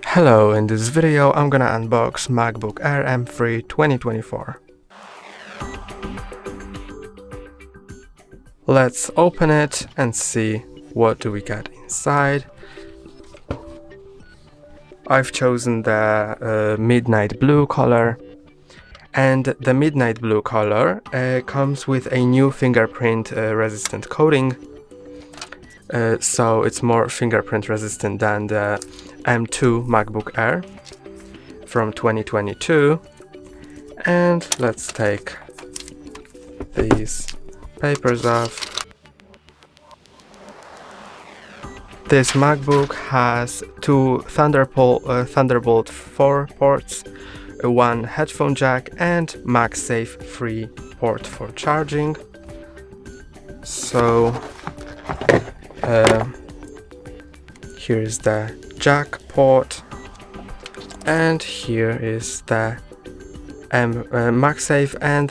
Hello, in this video I'm gonna unbox MacBook Air M3 2024. Let's open it and see what do we get inside. I've chosen the midnight blue color, and the midnight blue color comes with a new fingerprint resistant coating. So it's more fingerprint resistant than the M2 MacBook Air from 2022. And let's take these papers off. This MacBook has two Thunderbolt 4 ports, one headphone jack, and MagSafe free port for charging. So here is the jack port, and here is the MagSafe and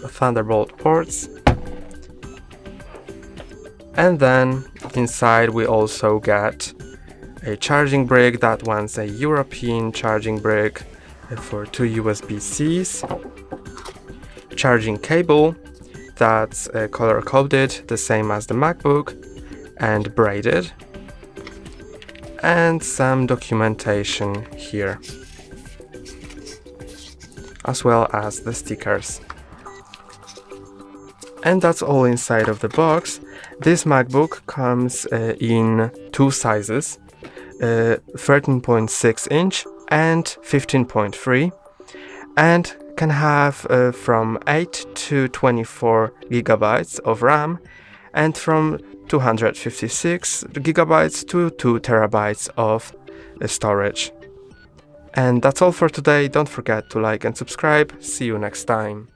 Thunderbolt ports. And then inside we also get a charging brick. That one's a European charging brick for two USB-Cs. Charging cable that's color coded, the same as the MacBook, and braided. And some documentation here, as well as the stickers. And that's all inside of the box. This MacBook comes in two sizes, 13.6 inch and 15.3, and can have from 8 to 24 gigabytes of RAM, and from 256 gigabytes to 2 terabytes of storage. And that's all for today. Don't forget to like and subscribe. See you next time.